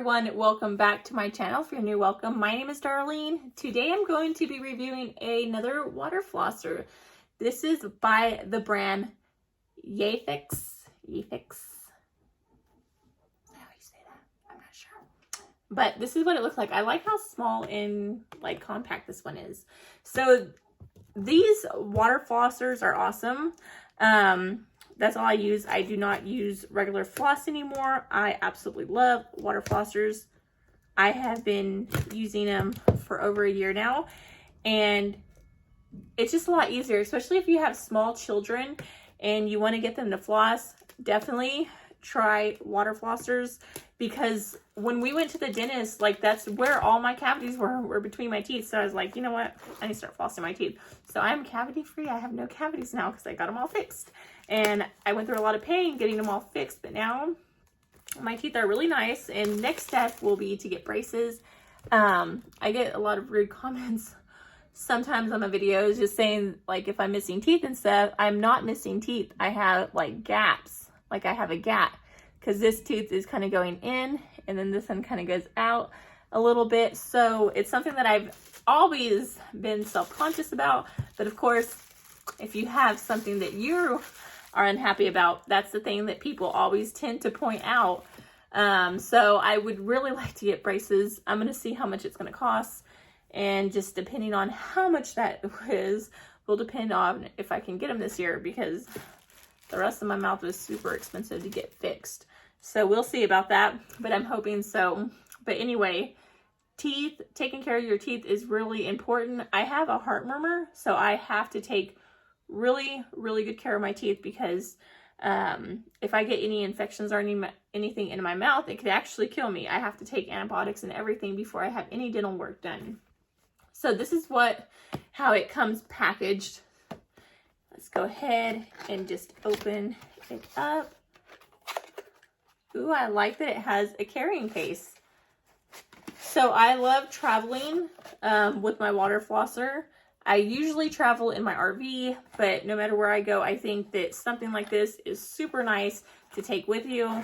everyone, welcome back to my channel. If you're new, welcome. My name is Darlene. Today I'm going to be reviewing another water flosser. This is by the brand YaFex. YaFex. Is that how you say that? I'm not sure. But this is what it looks like. I like how small and like compact this one is. So these water flossers are awesome. That's all I use. I do not use regular floss anymore. I absolutely love water flossers. I have been using them for over a year now, and it's just a lot easier, especially if you have small children and you want to get them to floss. Definitely try water flossers, because when we went to the dentist, like that's where all my cavities were between my teeth. So I was like, you know what? I need to start flossing my teeth. So I'm cavity free. I have no cavities now because I got them all fixed. And I went through a lot of pain getting them all fixed, but now my teeth are really nice. And next step will be to get braces. I get a lot of rude comments sometimes on my videos just saying like if I'm missing teeth and stuff. I'm not missing teeth. I have like gaps, like I have a gap, because this tooth is kind of going in and then this one kind of goes out a little bit. So it's something that I've always been self-conscious about. But of course, if you have something that you are unhappy about, that's the thing that people always tend to point out. So I would really like to get braces. I'm going to see how much it's going to cost, and just depending on how much that is will depend on if I can get them this year, because the rest of my mouth was super expensive to get fixed. So we'll see about that, but I'm hoping so. But anyway, teeth, taking care of your teeth is really important. I have a heart murmur, so I have to take really good care of my teeth, because if I get any infections or anything in my mouth, it could actually kill me. I have to take antibiotics and everything before I have any dental work done. So this is how it comes packaged. Let's go ahead and just open it up. Ooh, I like that it has a carrying case. So I love traveling with my water flosser. I usually travel in my RV, but no matter where I go, I think that something like this is super nice to take with you,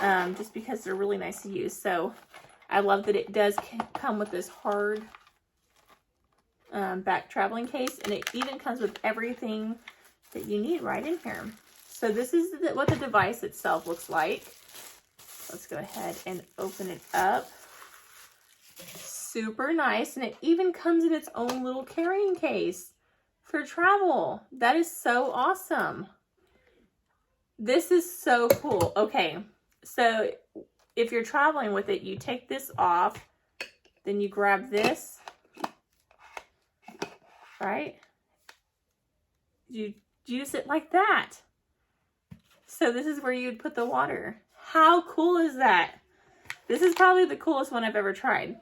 just because they're really nice to use. So I love that it does come with this hard back traveling case, and it even comes with everything that you need right in here. So this is what the device itself looks like. Let's go ahead and open it up. Super nice, and it even comes in its own little carrying case for travel. That is so awesome. This is so cool. Okay, so if you're traveling with it, you take this off, then you grab this, right? You use it like that. So this is where you'd put the water. How cool is that? This is probably the coolest one I've ever tried.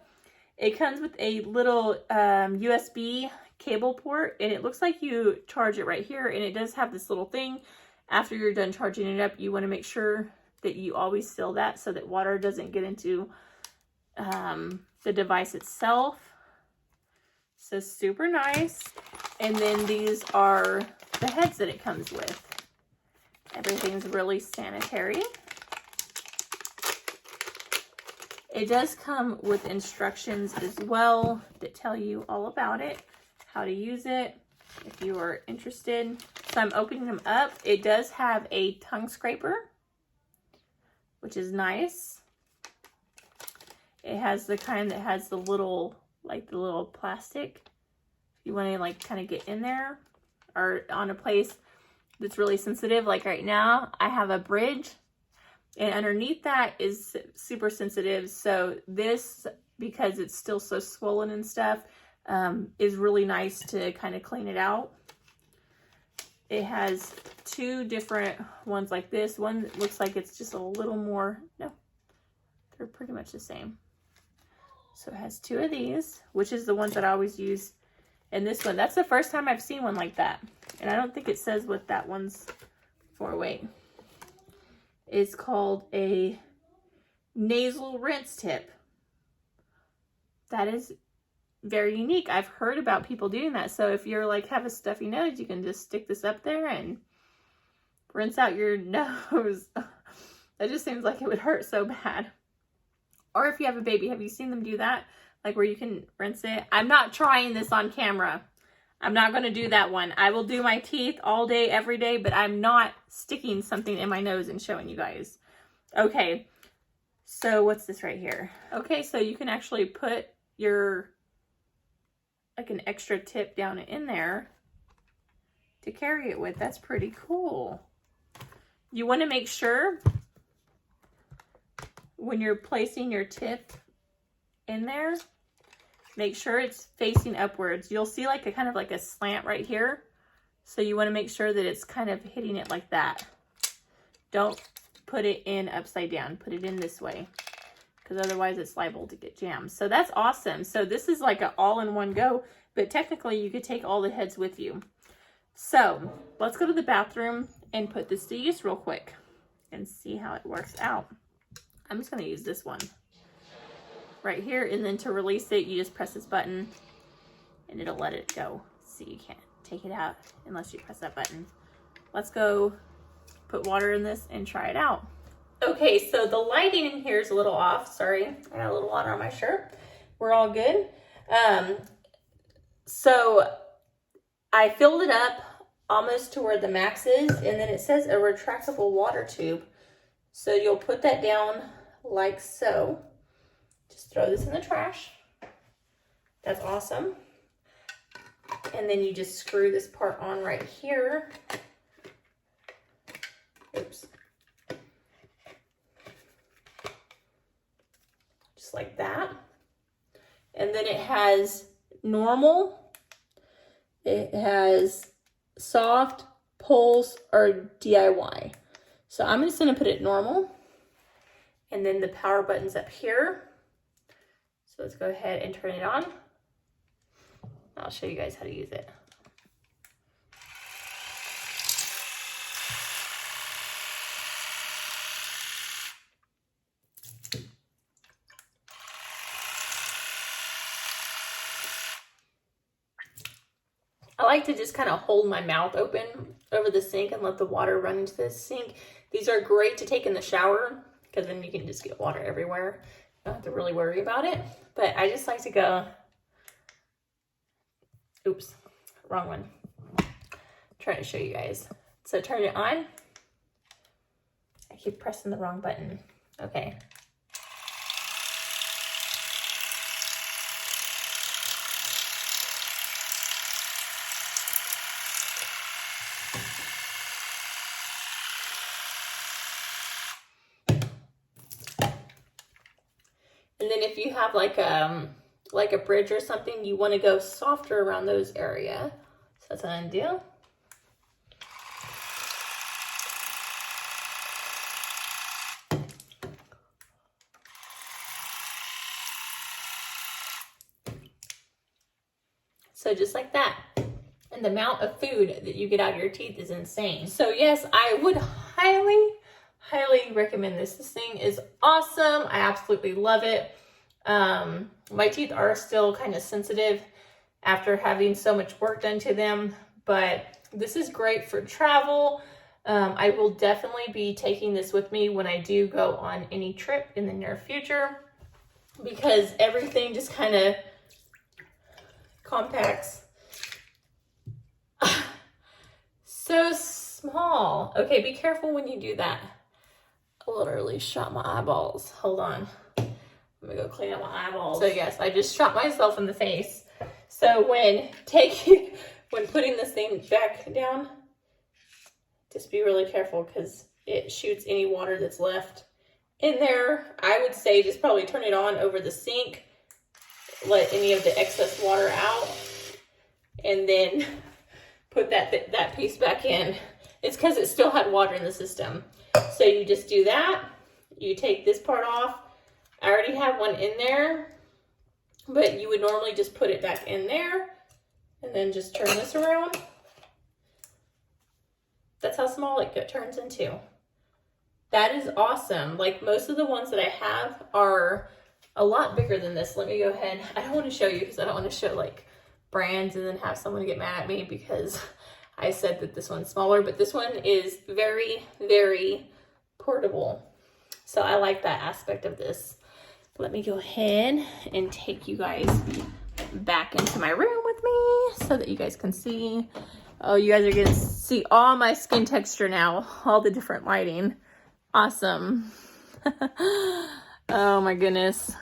It comes with a little USB cable port, and it looks like you charge it right here, and it does have this little thing. After you're done charging it up, you want to make sure that you always seal that so that water doesn't get into the device itself. So super nice. And then these are the heads that it comes with. Everything's really sanitary. It does come with instructions as well that tell you all about it, how to use it, if you are interested. So I'm opening them up. It does have a tongue scraper, which is nice. It has the kind that has the little, like the little plastic. If you want to like kind of get in there or on a place that's really sensitive. Like right now, I have a bridge. And underneath that is super sensitive. So this, because it's still so swollen and stuff, is really nice to kind of clean it out. It has two different ones like this. One looks like it's just a little more, no, they're pretty much the same. So it has two of these, which is the ones that I always use. And this one, that's the first time I've seen one like that. And I don't think it says what that one's for. Wait. Is called a nasal rinse tip. That is very unique. I've heard about people doing that. So if you're like have a stuffy nose, you can just stick this up there and rinse out your nose. That just seems like it would hurt so bad. Or if you have a baby, have you seen them do that? Like where you can rinse it? I'm not trying this on camera. I'm not going to do that one. I will do my teeth all day, every day, but I'm not sticking something in my nose and showing you guys. Okay, so what's this right here? Okay, so you can actually put your, like an extra tip down in there to carry it with. That's pretty cool. You want to make sure when you're placing your tip in there, make sure it's facing upwards. You'll see like a kind of like a slant right here. So you want to make sure that it's kind of hitting it like that. Don't put it in upside down. Put it in this way, because otherwise it's liable to get jammed. So that's awesome. So this is like an all-in-one go, but technically you could take all the heads with you. So let's go to the bathroom and put this to use real quick and see how it works out. I'm just going to use this one right here, and then to release it, you just press this button and it'll let it go. See, you can't take it out unless you press that button. Let's go put water in this and try it out. Okay, so the lighting in here is a little off. Sorry, I got a little water on my shirt. We're all good. So I filled it up almost to where the max is, and then it says a retractable water tube. So you'll put that down like so. Just throw this in the trash. That's awesome. And then you just screw this part on right here. Oops. Just like that. And then it has normal, it has soft, pulse, or DIY. So I'm just gonna put it normal. And then the power button's up here. So let's go ahead and turn it on. I'll show you guys how to use it. I like to just kind of hold my mouth open over the sink and let the water run into the sink. These are great to take in the shower because then you can just get water everywhere. You don't have to really worry about it. But I just like to go, oops, wrong one. I'm trying to show you guys. So turn it on. I keep pressing the wrong button. Okay. And then if you have like a bridge or something, you want to go softer around those areas. So that's an undo. So just like that. And the amount of food that you get out of your teeth is insane. So yes, I would highly recommend this. This thing is awesome. I absolutely love it. My teeth are still kind of sensitive after having so much work done to them, but this is great for travel. I will definitely be taking this with me when I do go on any trip in the near future, because everything just kind of compacts. So small. Okay, be careful when you do that. I literally shot my eyeballs. Hold on. Let me go clean up my eyeballs. So yes, I just shot myself in the face. So when putting this thing back down, just be really careful because it shoots any water that's left in there. I would say just probably turn it on over the sink, let any of the excess water out, and then put that piece back in. It's because it still had water in the system. So you just do that. You take this part off. I already have one in there, but you would normally just put it back in there and then just turn this around. That's how small it turns into. That is awesome. Like most of the ones that I have are a lot bigger than this. Let me go ahead. I don't want to show you because I don't want to show like brands and then have someone get mad at me because I said that this one's smaller, but this one is very, very portable. So I like that aspect of this. let me go ahead and take you guys back into my room with me so that you guys can see. Oh, you guys are gonna see all my skin texture now, all the different lighting. Awesome. Oh my goodness.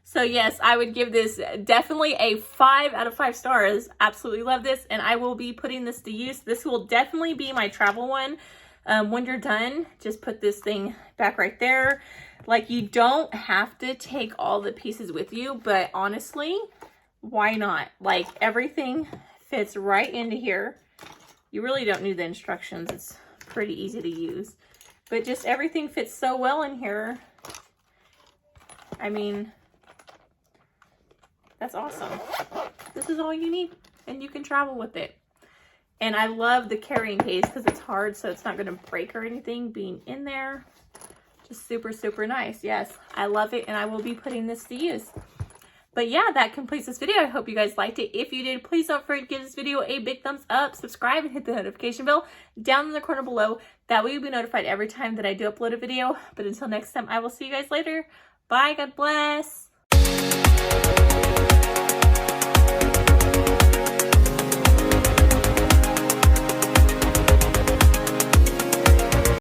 So yes, I would give this definitely a 5 out of 5 stars. Absolutely love this, and I will be putting this to use. This will definitely be my travel one. When you're done, just put this thing back right there. Like, you don't have to take all the pieces with you, but honestly, why not? Like, everything fits right into here. You really don't need the instructions. It's pretty easy to use. But just everything fits so well in here. I mean, that's awesome. This is all you need, and you can travel with it. And I love the carrying case because it's hard, so it's not going to break or anything being in there. Just super, super nice. Yes, I love it, and I will be putting this to use. But yeah, that completes this video. I hope you guys liked it. If you did, please don't forget to give this video a big thumbs up, subscribe, and hit the notification bell down in the corner below. That way you'll be notified every time that I do upload a video. But until next time, I will see you guys later. Bye. God bless.